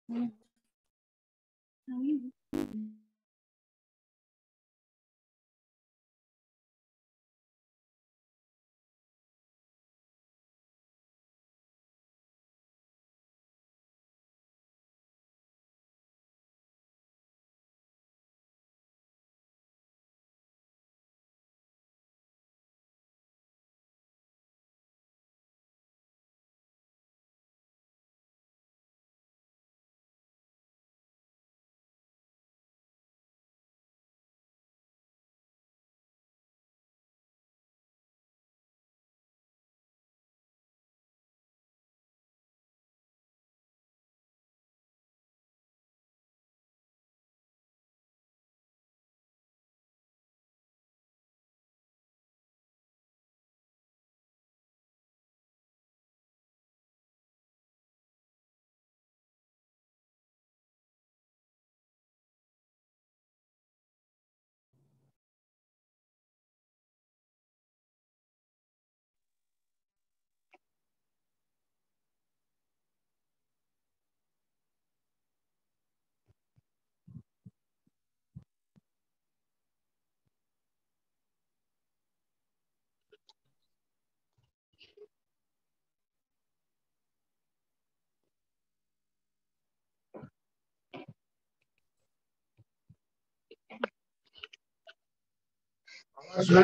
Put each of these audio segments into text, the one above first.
सुनाई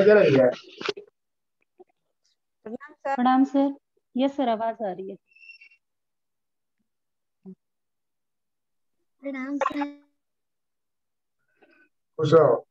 दे रही है? प्रणाम सर। प्रणाम सर। यस सर, आवाज आ रही है। प्रणाम सर। खुश रहो।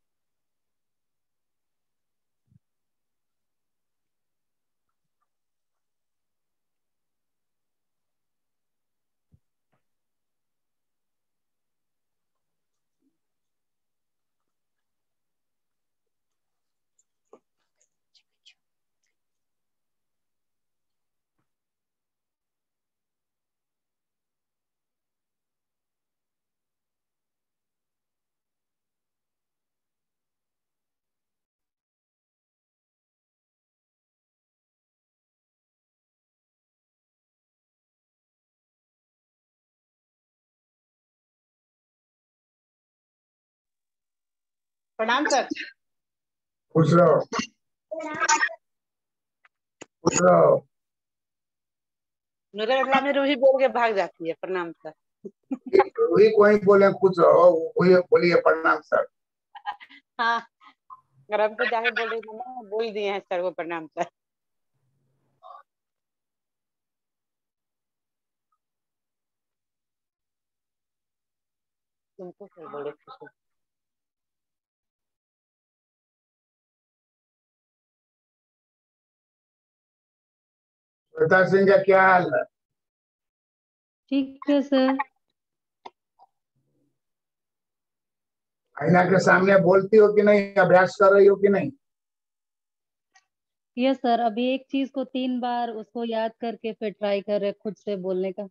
प्रणाम सर। खुश रहो। खुश रहो। मेरे बदला में रूही बोल के भाग जाती है। प्रणाम सर। वही कोई बोले खुश रहो, वही बोलिए प्रणाम सर। हाँ, अगर हमको जाके बोल रही ना, बोल दिए हैं सर को प्रणाम सर। तुमको सर बोले खुश रहो। श्वेता सिंह का क्या हाल है? ठीक है सर। आईना के सामने बोलती हो कि नहीं, अभ्यास कर रही हो कि नहीं? यस सर, अभी एक चीज को 3 बार उसको याद करके फिर ट्राई कर रहे खुद से बोलने का।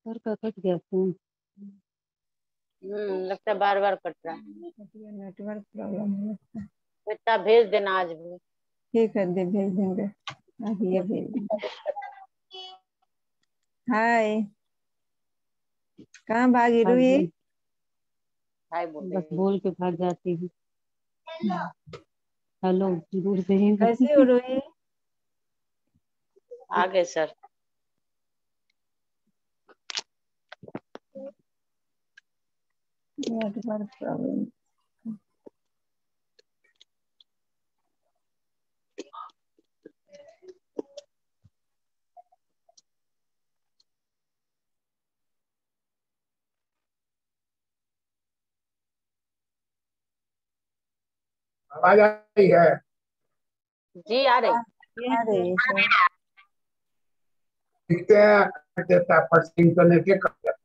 सर का कट गया फोन। लगता है बार बार कट रहा है। नेटवर्क प्रॉब्लम है लगता है। बेटा भेज देना आज भी। ठीक है, दे भेज देंगे। अभी ये भेज देंगे। हाय, कहाँ भागी भाग रूही? गई, हाय बोल बस रही है। बोल के भाग जाती है। हेलो दूर से ही। कैसी हो रूही? आ गए सर। Network problem. आवाज आ रही है? जी आ रही। आ रही है सर। दिखते हैं देता पर इंटरनेट के कर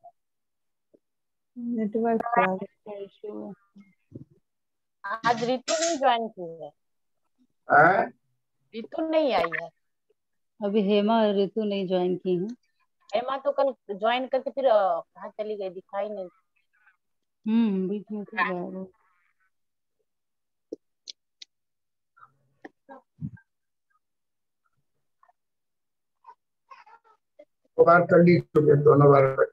नेटवर्क प्रॉब्लम। इशू आज रितु नहीं ज्वाइन की है। है। रितु नहीं आई है। अभी हेमा और ऋतु नहीं ज्वाइन की है। हेमा तो कल ज्वाइन करके फिर कहाँ चली गई, दिखाई नहीं। बीच में तो गायब हो। दो बार कर ली चुके, दोनों बार।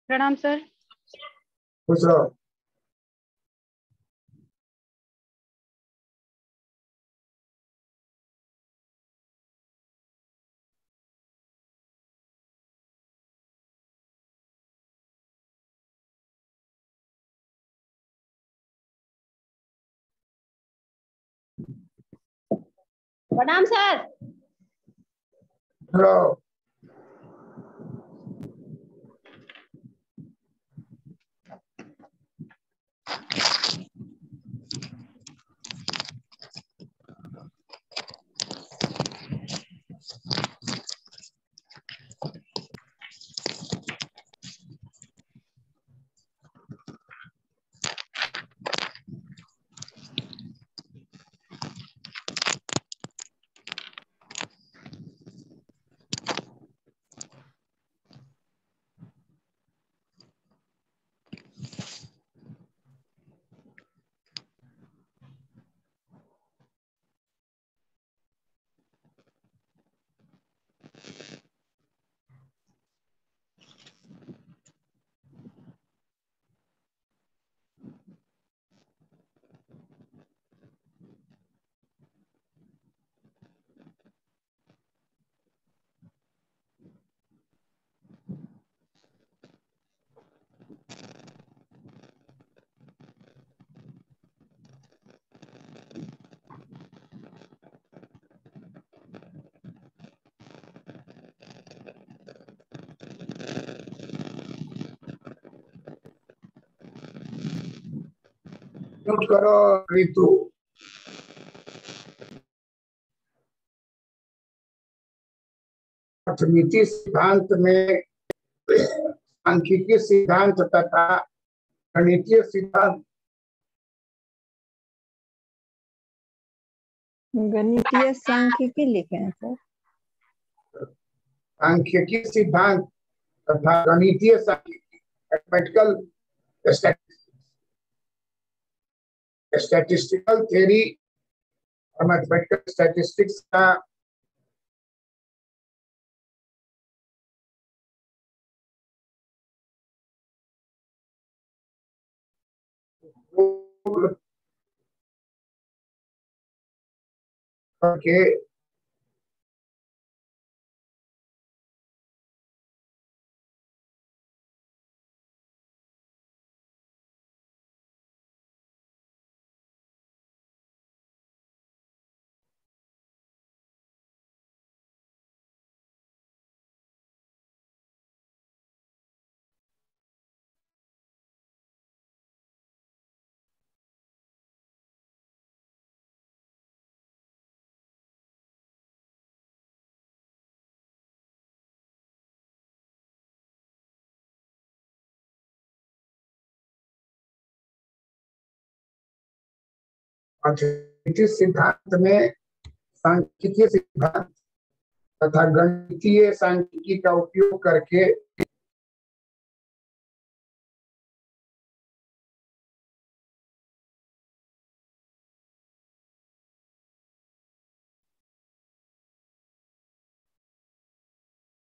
प्रणाम सर। खुश रहो। प्रणाम सर। हेलो। म्यूट करो ऋतु। अर्थमिति सिद्धांत में सांख्यिकीय सिद्धांत तथा गणितीय सिद्धांत, गणितीय सांख्यिकी लिखे हैं सर। सांख्यिकीय सिद्धांत तथा गणितीय सांख्यिकी, मैथमेटिकल स्टैटिस्टिकल थ्योरी और मैथमेटिकल स्टैटिस्टिक्स का करके अर्थमिति सिद्धांत में सांख्यिकीय सिद्धांत तथा गणितीय सांख्यिकी का उपयोग करके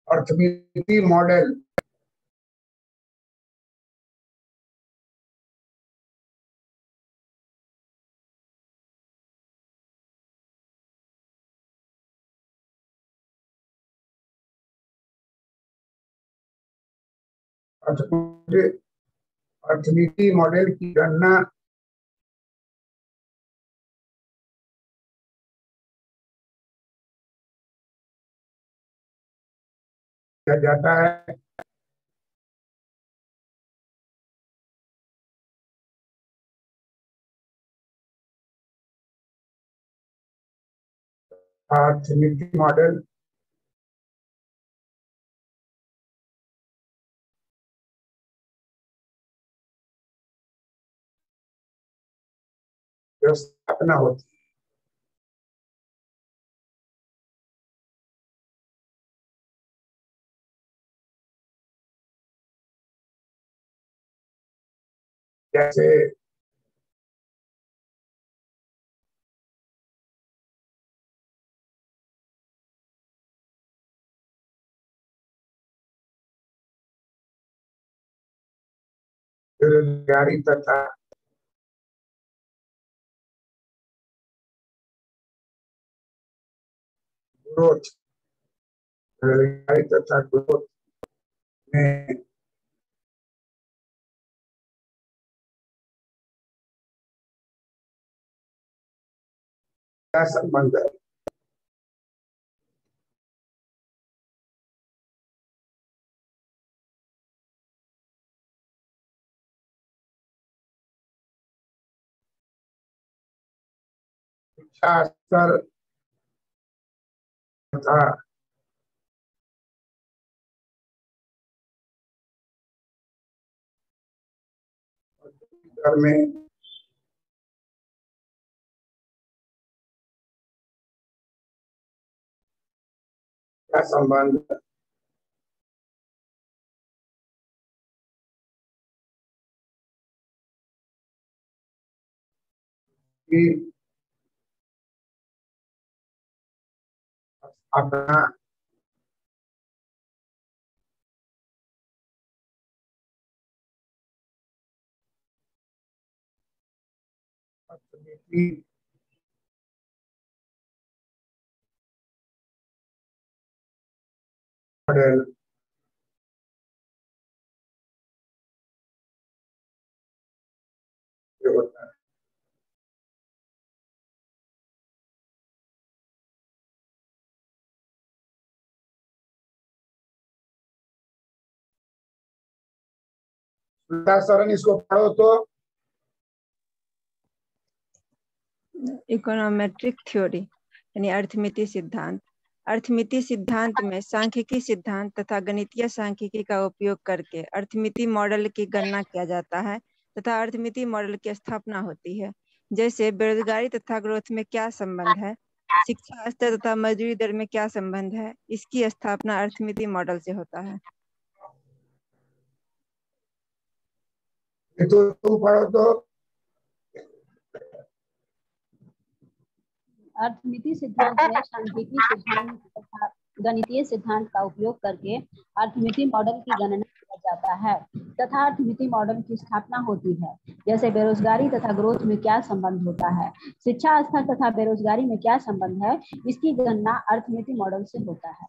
अर्थमिति मॉडल अर्थमिति मॉडल की गणना किया जाता है। अर्थमिति मॉडल स्थापना होती है। जैसे बेरोजगारी तथा ग्रोथ, बेरोजगारी तथा ग्रोथ में क्या संबंध है? शिक्षा स्तर तथा में क्या संबंध है? कि अपना अर्थमिति मॉडल होता है। शरण इसको पढ़ो तो। इकोनोमेट्रिक थ्योरी यानी अर्थमिति सिद्धांत। अर्थमिति सिद्धांत में सांख्यिकी सिद्धांत तथा गणितीय सांख्यिकी का उपयोग करके अर्थमिति मॉडल की गणना किया जाता है तथा अर्थमिति मॉडल की स्थापना होती है। जैसे बेरोजगारी तथा ग्रोथ में क्या संबंध है, शिक्षा स्तर तथा मजदूरी दर में क्या संबंध है, इसकी स्थापना अर्थमिति मॉडल से होता है। तो तुम पढ़ो तो। अर्थमिति सिद्धांत में सांख्यिकी सिद्धांत तथा गणितीय सिद्धांत का उपयोग करके अर्थमिति मॉडल की गणना किया जाता है तथा अर्थमिति मॉडल की स्थापना होती है। जैसे बेरोजगारी तथा ग्रोथ में क्या संबंध होता है, शिक्षा स्तर तथा बेरोजगारी में क्या संबंध है, इसकी गणना अर्थमिति मॉडल से होता है।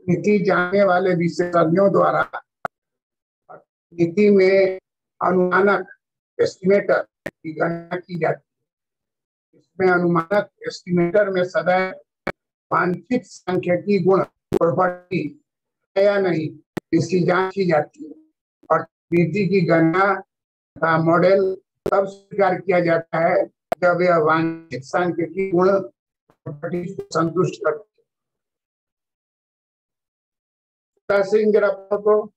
नीति जानने वाले विशेषज्ञों द्वारा नीति में अनुमानक एस्टिमेटर की गणना की जाती है। इसमें अनुमानक एस्टिमेटर में सदैव वांछित सांख्यिकी गुण प्रॉपर्टी है या नहीं इसकी जांच की जाती है और नीति की गणना तथा मॉडल तब स्वीकार किया जाता है जब यह वांछित सांख्यिकी गुण प्रॉपर्टी को संतुष्ट करती है। सिंह जरा पढ़ो।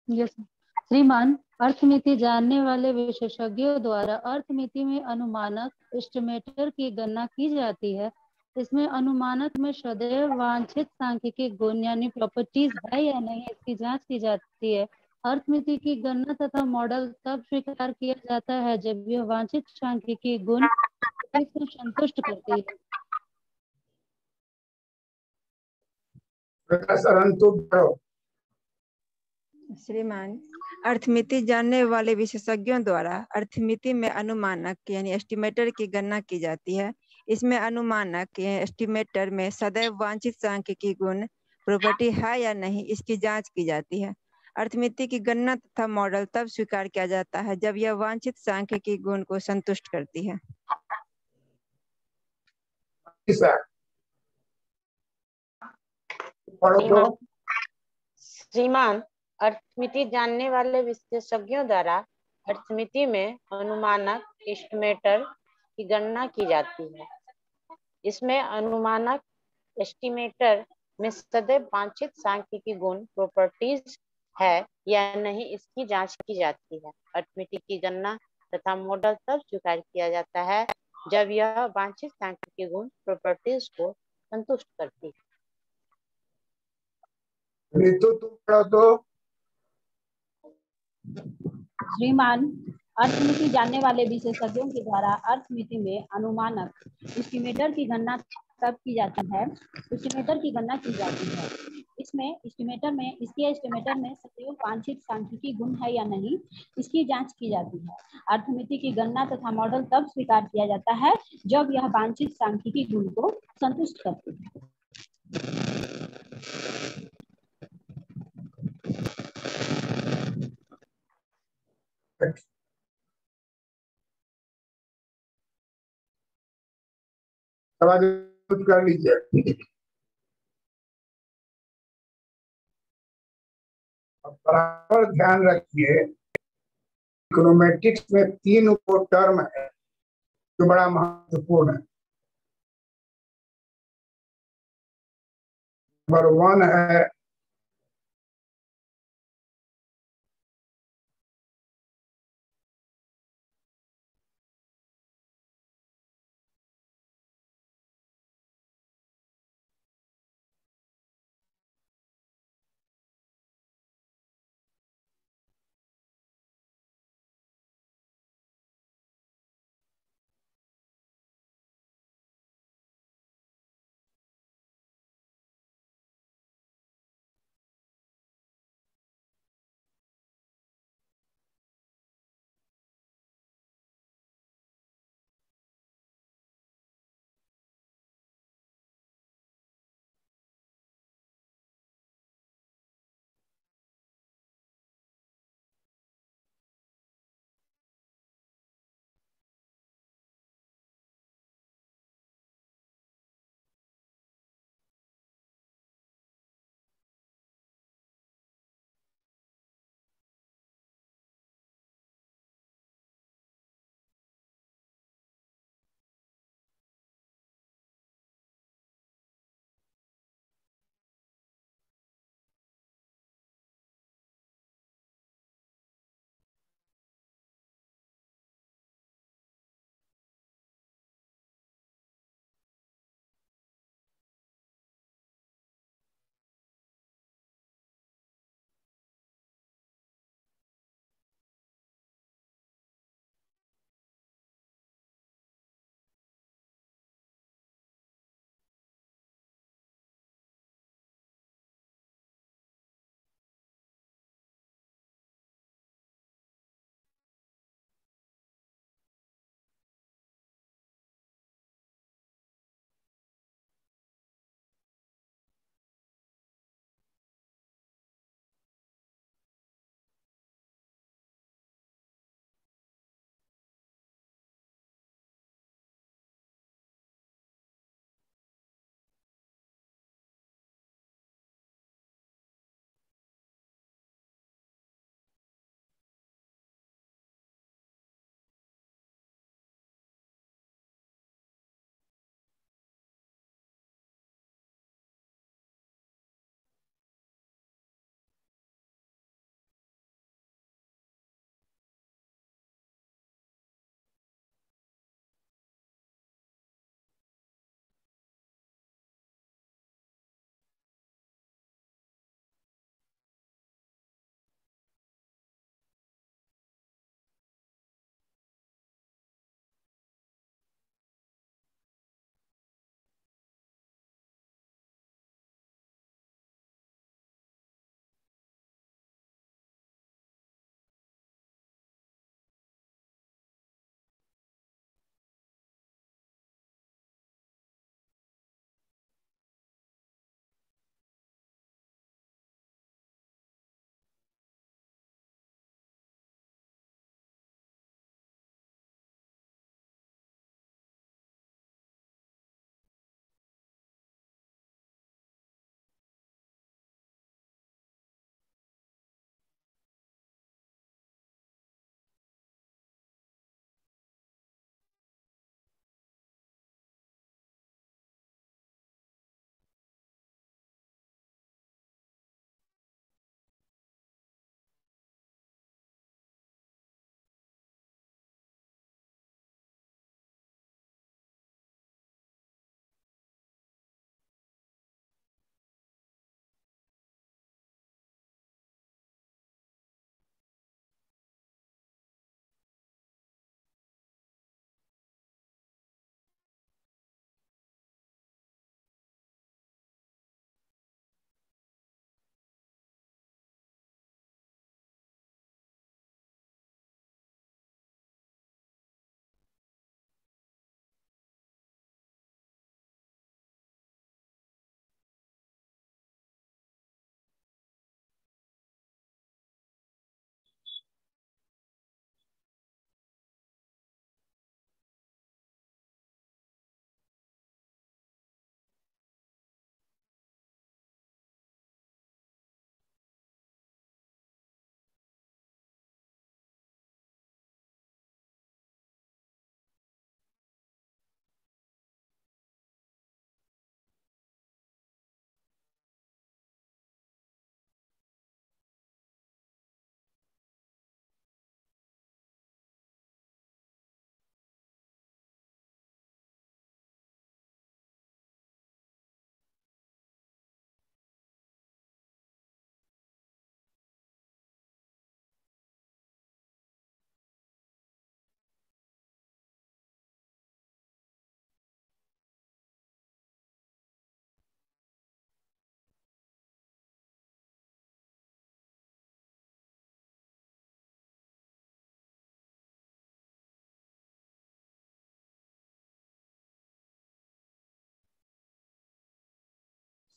यस श्रीमान, अर्थमिति जानने वाले विशेषज्ञों द्वारा अर्थमिति में अनुमानक एस्टिमेटर की गणना की जाती है। इसमें अनुमानक में सदैव वांछित सांख्यिकी गुण यानी प्रॉपर्टीज है या नहीं इसकी जांच की जाती है। अर्थमिति की गणना तथा मॉडल तब स्वीकार किया जाता है जब यह वांछित सांख्यिकी गुण को संतुष्ट करती है। श्रीमान, अर्थमिति जानने वाले विशेषज्ञों द्वारा अर्थमिति में अनुमानक यानी एस्टिमेटर की गणना की जाती है। इसमें अनुमानक या एस्टिमेटर में सदैव वांछित सांख्यिकी गुण प्रॉपर्टी है या नहीं इसकी जांच की जाती है। अर्थमिति की गणना तथा मॉडल तब स्वीकार किया जाता है जब यह वांछित सांख्यिकी गुण को संतुष्ट करती है। श्रीमान, अर्थमिति जानने वाले विशेषज्ञों द्वारा अर्थमिति में अनुमानक एस्टिमेटर की गणना की जाती है। इसमें अनुमानक एस्टिमेटर में सदैव वांछित सांख्यिकी गुण प्रॉपर्टीज है या नहीं इसकी जांच की जाती है। अर्थमिति की गणना तथा मॉडल तब स्वीकार किया जाता है जब यह वांछित सांख्यिकी गुण प्रॉपर्टीज को संतुष्ट करती है। श्रीमान, अर्थमिति जानने वाले विशेषज्ञों के द्वारा अर्थमिति में अनुमानक एस्टिमेटर की गणना तब की जाती है एस्टिमेटर की गणना की जाती है। इसमें एस्टिमेटर में सदैव वांछित सांख्यिकी गुण है या नहीं इसकी जांच की जाती है। अर्थमिति की गणना तथा मॉडल तब स्वीकार किया जाता है जब यह वांछित सांख्यिकी गुण को संतुष्ट करती है। कर लीजिए। बराबर ध्यान रखिए, इकोनोमेट्रिक्स में 3 टर्म है जो बड़ा महत्वपूर्ण है। नंबर 1 है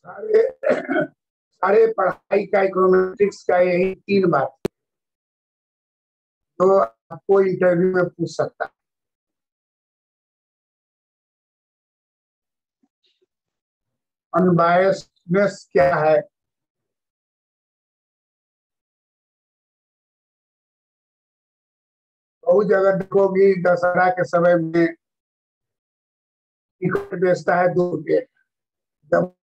सारे सारे पढ़ाई का इकोनॉमेट्रिक्स का यही 3 बात तो आपको इंटरव्यू में पूछ सकता है। अनबायस्डनेस क्या है? बहुत जगह देखोगी दशहरा के समय में टिकट बेचता है 2 रुपये। जब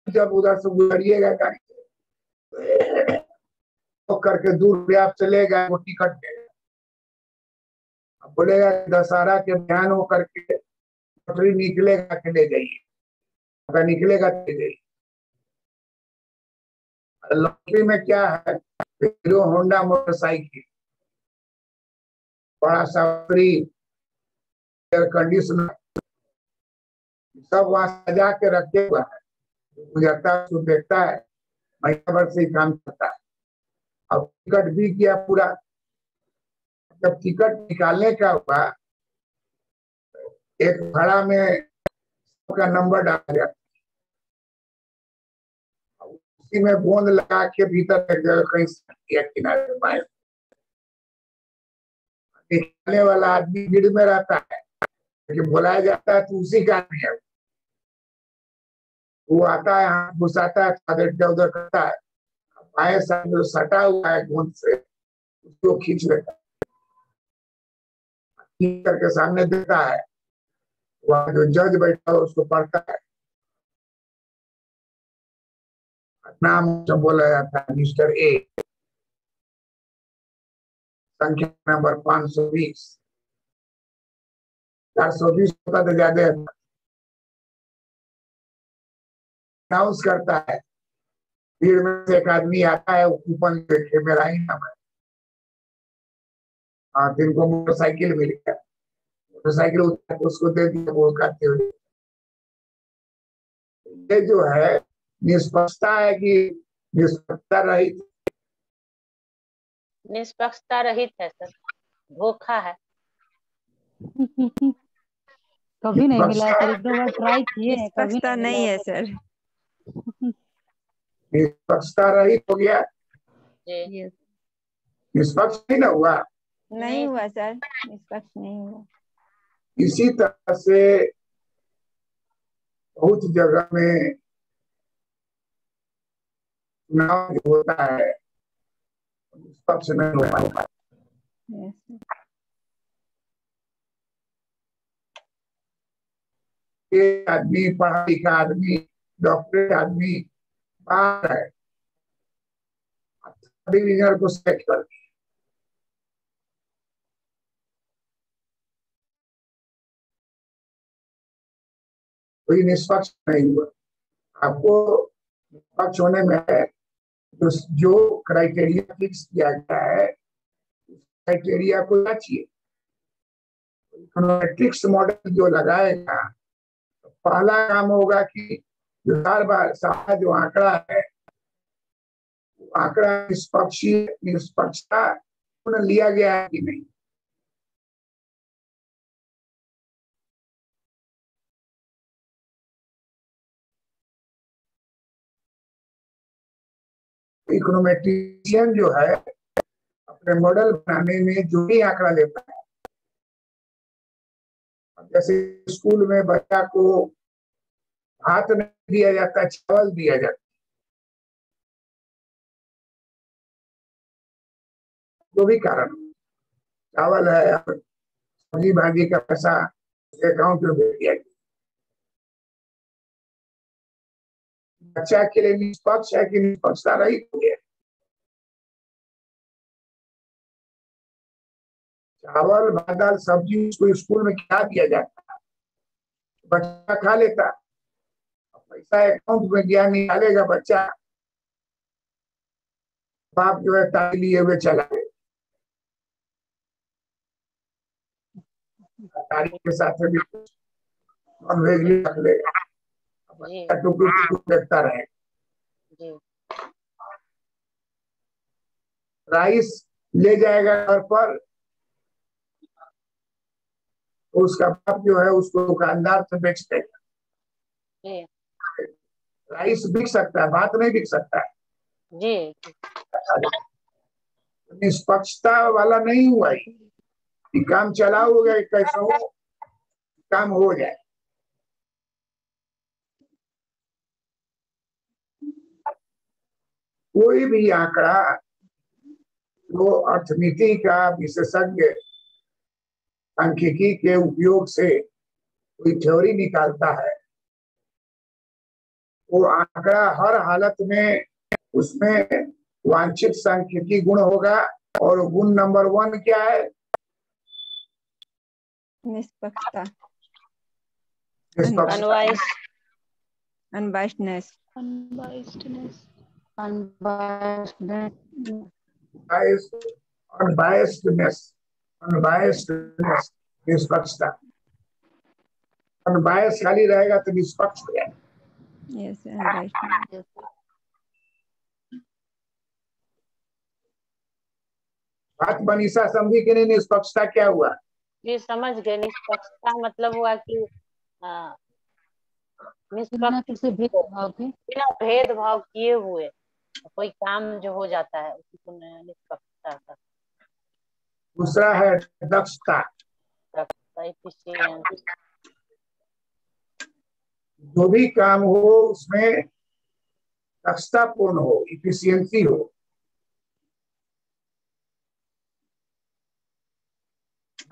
जब उधर से गुजरिएगा गाड़ी तो करके 2 रुपये आप चलेगा वो टिकट देगा। अब बोलेगा दशहरा के ध्यान हो करके लॉटरी निकलेगा के ले जाइए, अगर निकलेगा तो ले जाइए। लॉटरी में क्या है? हीरो होंडा मोटरसाइकिल, बड़ा सा फ्री एयर कंडीशनर, सब वहां सजा के रखे हुआ है। गुजरता है देखता है, महीना भर से ही काम करता है। अब टिकट भी किया पूरा। जब टिकट निकालने का हुआ, एक भाड़ा में सबका नंबर डाला गया, उसी में गोंद लगा के भीतर एक जगह कहीं किया किनारे पाए। निकालने वाला आदमी भीड़ में रहता है, लेकिन बुलाया जाता है तो उसी का आदमी है। वो आता है, हाथ घुसाता है, इधर उधर करता है, बाएं साइड जो सटा हुआ है गोंद से उसको खींच लेता है, खींच करके सामने देता है। वहां जो जज बैठा है उसको पढ़ता है, नाम जो बोला जाता है मिस्टर ए, संख्या नंबर 520। 420 होता तो ज्यादा अनाउंस करता है। भीड़ में से एक आदमी आता है, वो कूपन देखे मेरा ही नाम है। हाँ, जिनको मोटरसाइकिल मिल गया, मोटरसाइकिल उसको दे दिया, वो करते हुए। ये जो है निष्पक्षता है कि निष्पक्षता रहित? निष्पक्षता रहित है सर, धोखा है। कभी नहीं मिला सर, 1-2 बार ट्राई किए हैं, कभी निष्पक्षता नहीं है सर। निष्पक्षता रहित हो गया, जी निष्पक्ष नहीं ना हुआ। नहीं हुआ सर, निष्पक्ष नहीं हुआ। इसी तरह से बहुत जगह में चुनाव जो होता है निष्पक्ष नहीं हो पाता। एक आदमी पढ़ा लिखा आदमी, डॉक्टरेट आदमी बाहर है, डिविजनर को सेलेक्ट कर दिया, कोई निष्पक्ष नहीं हुआ। आपको निष्पक्ष होने में जो क्राइटेरिया फिक्स किया गया है, क्राइटेरिया को चाहिए। इकोनॉमेट्रिक्स मॉडल जो लगाएगा, तो पहला काम होगा कि बार बार सारा जो आंकड़ा है, आंकड़ा निष्पक्षता लिया गया है कि नहीं। इकोनोमेट्रिशियन जो है अपने मॉडल बनाने में जो भी आंकड़ा लेता है, जैसे स्कूल में बच्चा को भात नहीं दिया जाता, चावल दिया जाता, जो भी कारण, चावल है, सब्जी भाजी का पैसा अकाउंट में भेज दिया गया। बच्चा के लिए निष्पक्ष है कि निष्पक्षता रहित हो गया? चावल भात दाल सब्जी उसको स्कूल में खिला दिया जाता है, बच्चा खा लेता, पैसा अकाउंट में गया, निकालेगा बच्चा, बाप जो है ताली लिए हुए चला गया, तारीख के साथ भी नॉनवेज भी रख लेगा, बच्चा टुकड़ू देखता रहे। राइस ले जाएगा घर पर, उसका बाप जो है उसको दुकानदार से बेच देगा, राइस बिक सकता है, भात नहीं बिक सकता है। जी। निष्पक्षता वाला नहीं हुआ ये काम चला हो गया, कैसे हो काम हो जाए। कोई भी आंकड़ा जो अर्थनीति का विशेषज्ञ सांख्यिकी के उपयोग से कोई थ्योरी निकालता है, वो आंकड़ा हर हालत में उसमें वांछित सांख्यिकी गुण होगा। और गुण नंबर 1 क्या है? निष्पक्षता, अनबायस्डनेस, अनबायस्डनेस, निष्पक्षता। अनबायस खाली रहेगा तो निष्पक्ष हो जाएगा। Yes, unbiased. बात मनीषा समझी कि नहीं? निष्पक्षता क्या हुआ? जी समझ गए। निष्पक्षता मतलब हुआ कि बिना किसी भेदभाव के, बिना भेदभाव किए हुए कोई काम जो हो जाता है उसी को निष्पक्षता का। दूसरा है दक्षता। एफिशिएंसी। जो भी काम हो उसमें दक्षता पूर्ण हो, इफिशियंसी हो।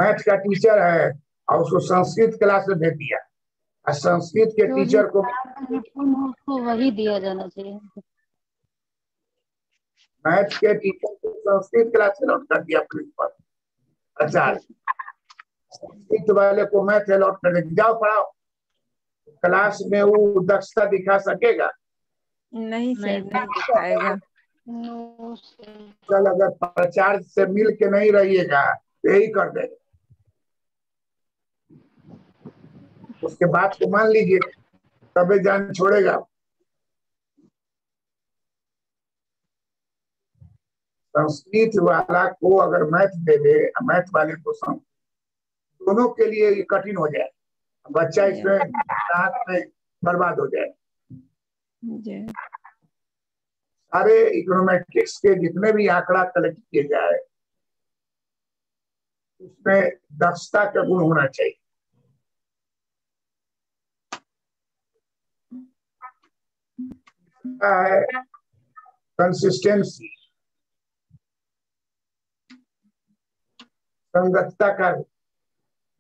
मैथ का टीचर है और उसको संस्कृत क्लास में भेज दिया, और संस्कृत के टीचर को उसको वही दिया जाना चाहिए। मैथ के टीचर को संस्कृत क्लास अलॉट कर दिया प्रिंसिपल, आचार्य। संस्कृत वाले को मैथ अलॉट कर दिया, जाओ पढ़ाओ। क्लास में वो दक्षता दिखा सकेगा? नहीं सर, नहीं दिखाएगा। चल अगर प्राचार्य से मिल के नहीं रहिएगा यही कर देगा। उसके बात को मान लीजिए तबे जान छोड़ेगा। संस्कृत वाला को अगर मैथ दे दे, मैथ वाले को दोनों के लिए ये कठिन हो जाए, बच्चा इसमें रात में बर्बाद हो जाए। सारे इकोनॉमेट्रिक्स के जितने भी आंकड़ा कलेक्ट किए जाए उसमें दक्षता का गुण होना चाहिए। है कंसिस्टेंसी, संगतता का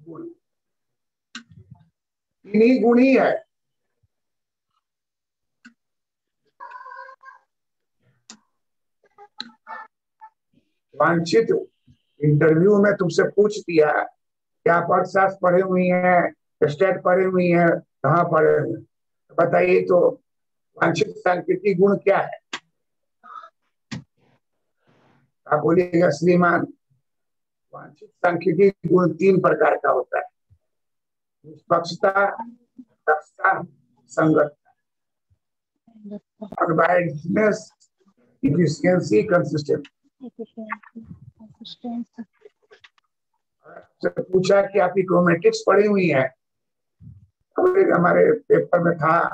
गुण। इन्हीं गुण ही है। वांछित इंटरव्यू में तुमसे पूछ दिया क्या आप अर्थशास्त्र पढ़े हुई हैं, स्टेट पढ़े हुई हैं, कहाँ पढ़े हुए, बताइए तो वांछित सांख्यिकी गुण क्या है? आप बोलिएगा श्रीमान वांछित सांख्यिकी गुण 3 प्रकार का होता है: निष्पक्षता, दक्षता, संगतता। अनबायस्डनेस, एफिशिएंसी, कंसिस्टेंसी। पूछा कि आप इकोनॉमेट्रिक्स पढ़ी हुई है, हमारे पेपर में था,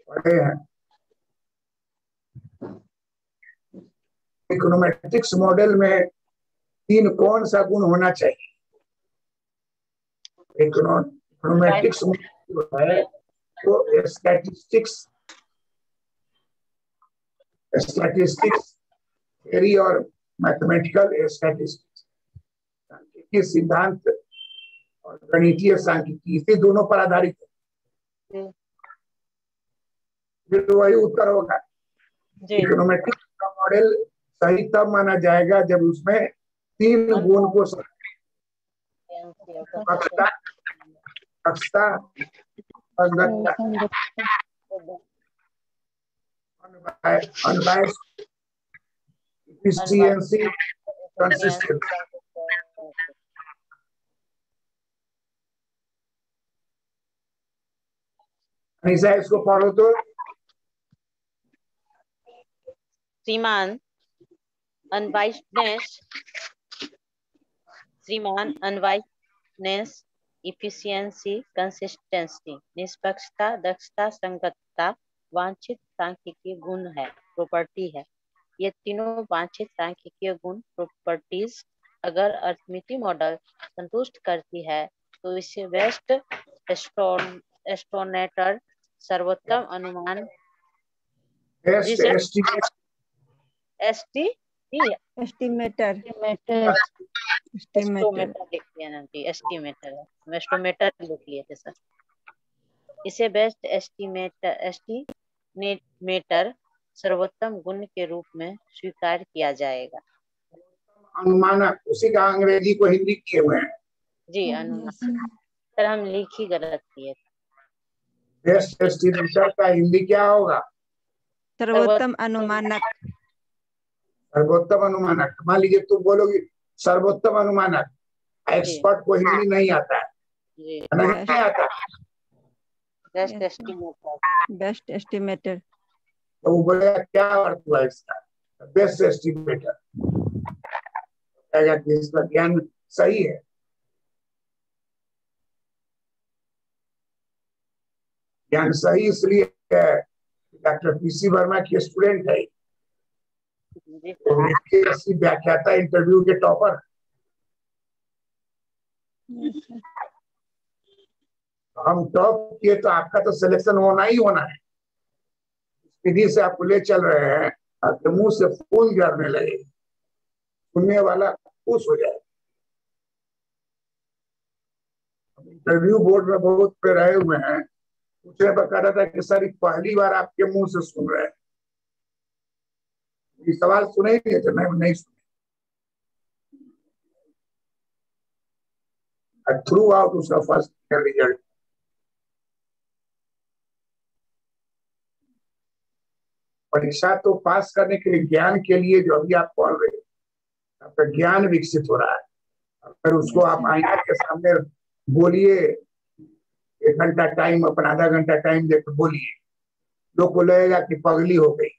पढ़े हैं। इकोनॉमेट्रिक्स मॉडल में 3 कौन सा गुण होना चाहिए? इकोनॉमेट्रिक्स है तो स्टैटिस्टिक्स थ्योरी और मैथमेटिकल स्टैटिस्टिक्स, सांख्यिकीय सिद्धांत और गणितीय सांख्यिकी, इसी दोनों पर आधारित है। फिर वही उत्तर होगा। इकोनॉमेट्रिक्स का मॉडल सही तब माना जाएगा जब उसमें 3 गुण को दक्षता, अनबायस्ड, एफिशिएंसी, कंसिस्टेंसी। निशा इसको पढ़ो तो। श्रीमान अनबायस्डनेस, इफिशियंसी, कंसिस्टेंसी, निष्पक्षता, दक्षता, संगतता वांछित सांख्यिकीय गुण है, प्रॉपर्टी है। ये तीनों वांछित सांख्यिकीय गुण, प्रॉपर्टीज अगर अरिथमेटिक मॉडल संतुष्ट करती है तो इसे बेस्ट एस्टिमेटर, सर्वोत्तम अनुमान, बेस्ट एस्टिमेट, एस्टिमेटर एस्टिमेटर लिख लिए थे सर। इसे बेस्ट एस्टिमेटर सर्वोत्तम गुण के रूप में स्वीकार किया जाएगा। अनुमानक, उसी का अंग्रेजी को हिंदी किए हुए हैं। जी अनुमान सर, हम लिख ही गलत किए। बेस्ट एस्टिमेटर का हिंदी क्या होगा? सर्वोत्तम अनुमानक। सर्वोत्तम अनुमानक। मान लीजिए तुम बोलोगी सर्वोत्तम अनुमानक, एक्सपर्ट को हिंदी नहीं आता है, नहीं आता, बेस्ट एस्टिमेटर। तो वो बोलेगा क्या अर्थ हुआ इसका? बेस्ट एस्टिमेटर कहेगा कि इसका ज्ञान सही है। ज्ञान सही इसलिए है, डॉक्टर पीसी वर्मा की स्टूडेंट है, व्याख्याता, इंटरव्यू के टॉपर। हम टॉप किए तो आपका तो सिलेक्शन होना ही होना है। विधि से आपको ले चल रहे हैं, आपके मुंह से फूल झड़ने लगे, सुनने वाला खुश हो जाए। इंटरव्यू बोर्ड में बहुत पे रहे हुए हैं, पूछने पर कह रहा था कि सर पहली बार आपके मुंह से सुन रहे हैं। ये सवाल सुने ही नहीं थे, नहीं सुने। थ्रू आउट उसका फर्स्ट रिजल्ट। परीक्षा तो पास करने के लिए, ज्ञान के लिए जो अभी आप पढ़ रहे हैं, आपका ज्ञान विकसित हो रहा है। फिर उसको आप आईना के सामने बोलिए, 1 घंटा टाइम, अपना आधा घंटा टाइम देकर बोलिए, लोग को लगेगा कि पगली हो गई।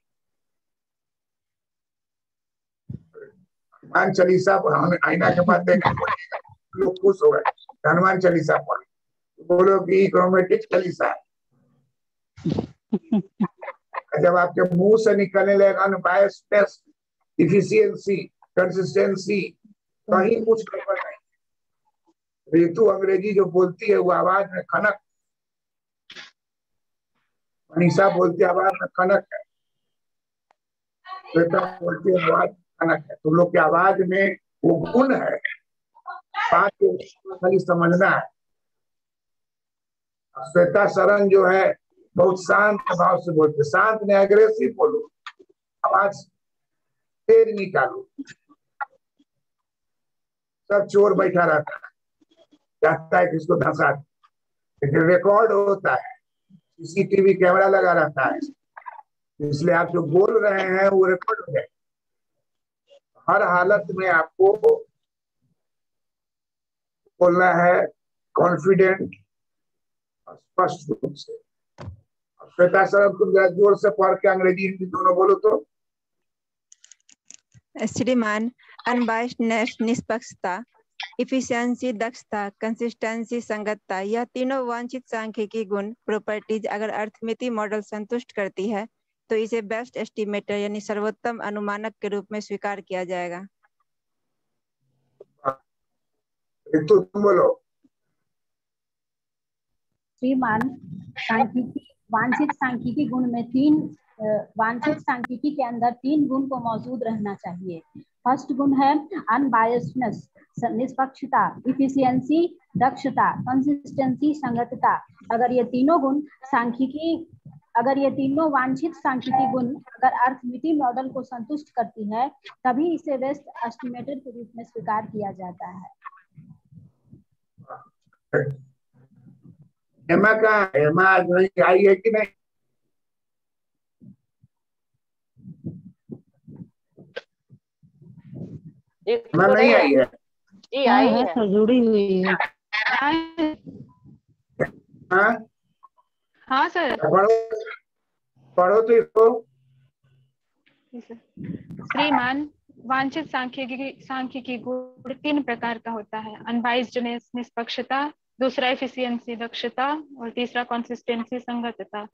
हनुमान चालीसा आईना के पास देखकर बोलिएगा, लोग खुश हो गए, हनुमान चालीसा पढ़, बोलो कि क्रोमेटिक चालीसा। जब आपके मुंह से निकलने लगेगा अनबायस्ड, इफिशियंसी, कंसिस्टेंसी, कहीं कुछ गड़बड़ नहीं। ऋतु अंग्रेजी जो बोलती है वो आवाज में खनक, मनीषा बोलती है आवाज में खनक है, श्वेता बोलती है आवाज खनक है। तुम लोग की आवाज में वो गुण है, बात को खाली समझना है। श्वेता शरण जो है बहुत शांत भाव से बोलते, शांत नहीं एग्रेसिव बोलो, आवाज तेज निकालो। सब चोर बैठा रहता है, चाहता है कि इसको धंसा, लेकिन रिकॉर्ड होता है, सीसीटीवी कैमरा लगा रहता है, इसलिए आप जो बोल रहे हैं वो रिकॉर्ड हो जाए। हर हालत में आपको बोलना है कॉन्फिडेंट और स्पष्ट रूप से। श्वेता सर तुम जोर से पढ़ के अंग्रेजी हिंदी दोनों बोलो तो। श्रीमान, अनबायस्डनेस, निष्पक्षता, इफिशियंसी, दक्षता, कंसिस्टेंसी, संगतता, यह तीनों वांछित सांख्यिकी गुण, प्रॉपर्टीज अगर अरिथमेटिक मॉडल संतुष्ट करती है तो इसे बेस्ट एस्टिमेटर यानी सर्वोत्तम अनुमानक के रूप में स्वीकार किया जाएगा। तो तुम बोलो। श्रीमान, वांछित सांख्यिकी गुण में वांछित सांख्यिकी के अंदर 3 गुण को मौजूद रहना चाहिए। फर्स्ट गुण है अनबायस्डनेस, निष्पक्षता, इफिशियंसी, दक्षता, कंसिस्टेंसी, संगतता। अगर ये तीनों वांछित सांख्यिकी गुण अगर अरिथमेटिक मॉडल को संतुष्ट करती है तभी इसे बेस्ट एस्टिमेटर के रूप में स्वीकार किया जाता है। हेमा का हेमा आज नहीं आई है कि नहीं? हेमा नहीं आई है? जी आई है सर, जुड़ी हुई है। हाँ सर। पढ़ो तो इसको। श्रीमान, वांछित सांख्यिकी गुण 3 प्रकार का होता है। अनबायस्डनेस, निष्पक्षता, दूसरा एफिशिएंसी, दक्षता, और तीसरा कंसिस्टेंसी, संगतता।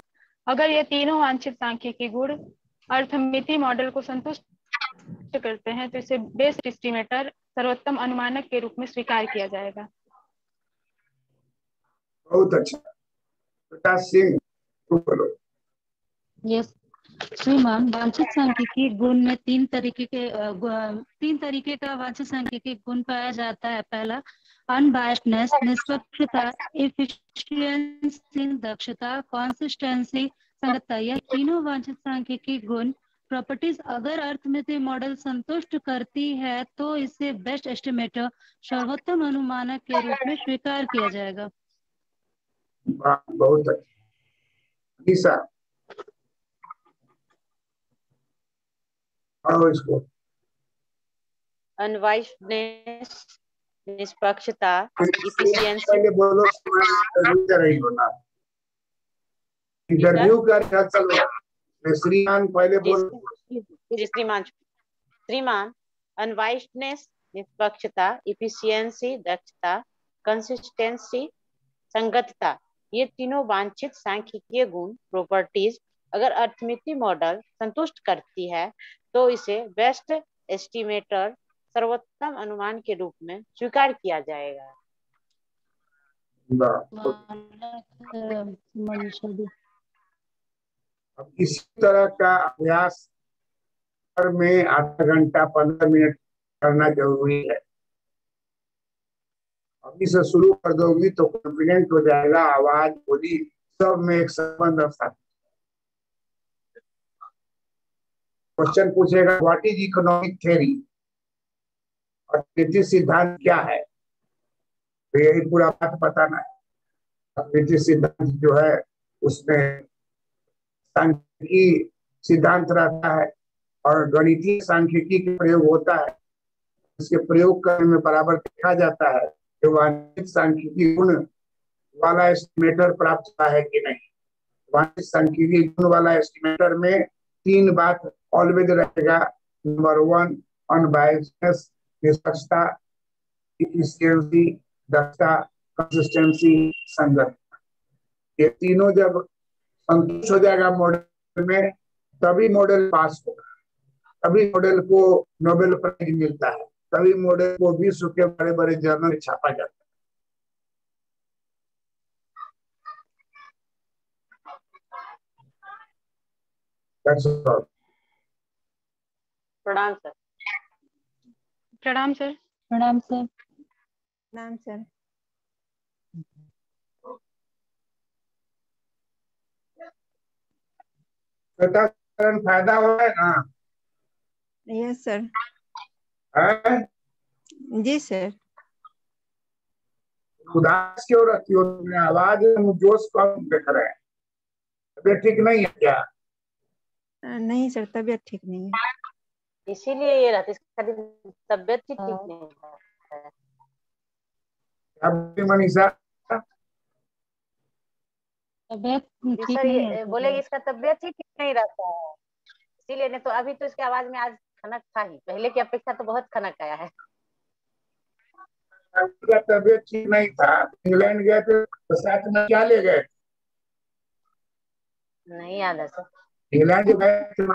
अगर ये तीनों वांछित सांख्यिकी गुण अर्थमिति मॉडल को संतुष्ट करते हैं तो इसे बेस्ट एस्टिमेटर सर्वोत्तम अनुमानक के रूप में स्वीकार किया जाएगा। बहुत अच्छा। प्रकाश सिंह बोलो। यस श्रीमान, वांछित सांख्यिकी गुण में तीन तरीके का वांछित सांख्यिकी गुण पाया जाता है। पहला अनबायस्डनेस, निष्पक्षता, एफिशिएंसी दक्षता, कंसिस्टेंसी संगतता। यह तीनों वांछित सांख्यिकी गुण प्रॉपर्टीज अगर अर्थमिति मॉडल संतुष्ट करती है तो इसे बेस्ट एस्टिमेटर सर्वोत्तम अनुमानक के रूप में स्वीकार किया जाएगा। बहुत अच्छा। और इसको अनबायस्डनेस, निष्पक्षता, इफिशियंसी। पहले बोलो, रही होना इंटरव्यू का चलो। श्रीमान पहले बोलो। श्रीमान, अनबायस्डनेस, निष्पक्षता, इफिशियंसी दक्षता, कंसिस्टेंसी संगतता, ये तीनों वांछित सांख्यिकीय गुण प्रॉपर्टीज अगर अर्थमिति मॉडल संतुष्ट करती है तो इसे बेस्ट एस्टिमेटर सर्वोत्तम अनुमान के रूप में स्वीकार किया जाएगा। अब इसी तरह का अभ्यास में आधा घंटा 15 मिनट करना जरूरी है। अभी से शुरू कर दोगी तो कॉन्फिडेंट हो जाएगा, आवाज बोली सब में एक संबंध रखता। क्वेश्चन पूछेगा व्हाट इज इकोनॉमिक थ्योरी, अर्थनीति सिद्धांत क्या है, तो यही पूरा बात बताना है। अर्थनीति सिद्धांत जो है उसमें सांख्यिकी सिद्धांत रहता है और गणितीय सांख्यिकी का प्रयोग होता है। इसके प्रयोग करने में बराबर देखा जाता है कि वांछित सांख्यिकी गुण वाला एस्टिमेटर प्राप्त हुआ है कि नहीं। वांछित सांख्यिकी गुण वाला एस्टिमेटर में तीन बात ऑलवेज रहेगा। नंबर 1 अनबायस्डनेस, निष्पक्षता, एफिशिएंसी दक्षता, कंसिस्टेंसी संगतता। ये तीनों जब संतुष्ट हो जाएगा मॉडल में तभी मॉडल पास होगा, तभी मॉडल को नोबेल प्राइज मिलता है, तभी मॉडल को विश्व के बड़े बड़े जर्नल में छापा जाता है। प्रणाम सर। प्रणाम सर। प्रणाम सर। प्रणाम सर। फायदा हो रहा है ना? Yes sir. है? जी सर। उदास क्यों रखती हो? तुमने आवाज में जोश कम दिख रहे हैं। तबियत ठीक नहीं है क्या? नहीं सर, तबियत ठीक नहीं है। इसीलिए ये रहती, तबियत ठीक नहीं है। अब मनीषा तबियत ठीक सर नहीं ये है। बोले इसका तबियत ही ठीक नहीं रहता है, इसीलिए। नहीं तो अभी तो इसकी आवाज में आज खनक था ही, पहले की अपेक्षा तो बहुत खनक आया है। तबियत ठीक नहीं था, इंग्लैंड गए थे तो साथ में क्या ले गए? नहीं याद है सर। इंग्लैंड गए थे,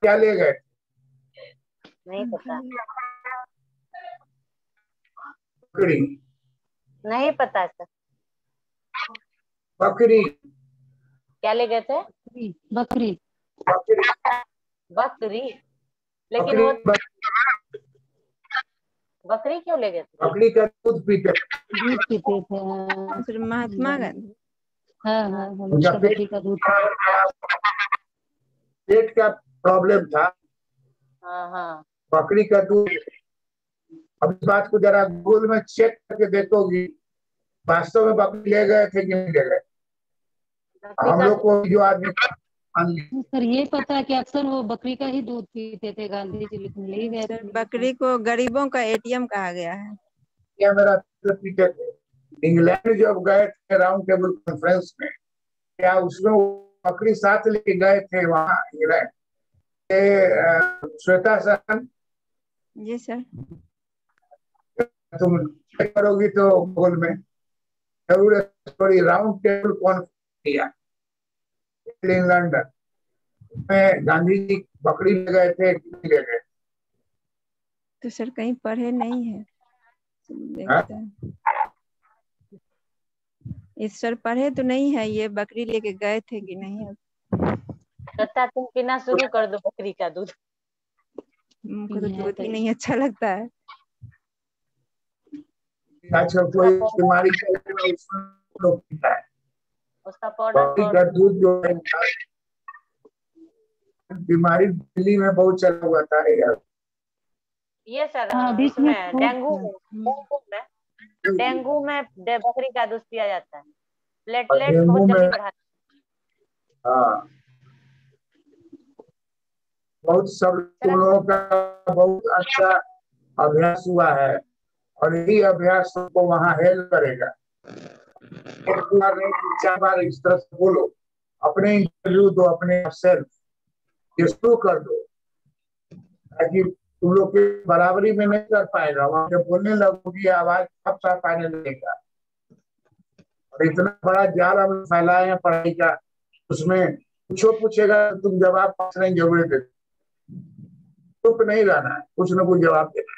क्या ले गए? नहीं पता। बकरी। नहीं पता सर। बकरी। क्या ले गए थे? बकरी। बकरी। लेकिन वो बकरी क्यों ले गए थे? बकरी का दूध पीते थे। महात्मा गांधी। हाँ, बकरी का दूध। पेट का प्रॉब्लम था। हाँ। बकरी का दूध। अब इस बात को जरा गूगल में चेक करके देखोगी, वास्तव में बकरी ले गए थे कि नहीं ले गए। हम लोग को जो आदमी सर ये पता है कि अक्सर वो बकरी का ही दूध पीते थे गांधी जी, लेकिन ले गए थे। बकरी को गरीबों का एटीएम कहा गया है। क्या मेरा पीते थे। इंग्लैंड जब गए थे राउंड टेबल कॉन्फ्रेंस में, क्या उसमें बकरी साथ लेके गए थे वहाँ इंग्लैंड? श्वेता सर। जी सर। तुम करोगी तो गूगल में जरूर राउंड टेबल कॉन्फ्रेंस किया इन लंदन में गांधी जी बकरी ले गए थे कि नहीं ले गए? तो सर कहीं पढ़े नहीं है, देखते हैं। इस सर पढ़े तो नहीं है, ये बकरी लेके गए थे कि नहीं। तथा तुम पीना शुरू कर दो बकरी का दूध। मुझको तो दूध ही नहीं अच्छा लगता है। अच्छा, कोई बीमारी चल रही है उसमें लोग पीता है। उसका पाउडर बकरी का दूध जो है, बीमारी दिल्ली में बहुत चला हुआ था यार। ये सर बीच में इसमें डेंगू में बकरी का दूध पिया जाता है, प्लेटलेट डेंगू बहुत जल्दी में बढ़ाता है। हाँ, बहुत सब लोगों का बहुत अच्छा अभ्यास हुआ है और यही अभ्यास को वहाँ हेल्प करेगा। एक बार नहीं 4 बार इस तरह से बोलो, अपने इंटरव्यू दो, अपने सेल्फ ये शुरू कर दो, ताकि तुम लोग के बराबरी में नहीं कर पाएगा। वहां जब बोलने लगोगी आवाज साफ साफ आने लगेगा। और इतना बड़ा जाल हम फैलाए हैं पढ़ाई का, उसमें कुछ पूछेगा तो तुम जवाब पास नहीं जरूरी दे, चुप नहीं रहना है, कुछ न कुछ जवाब देना।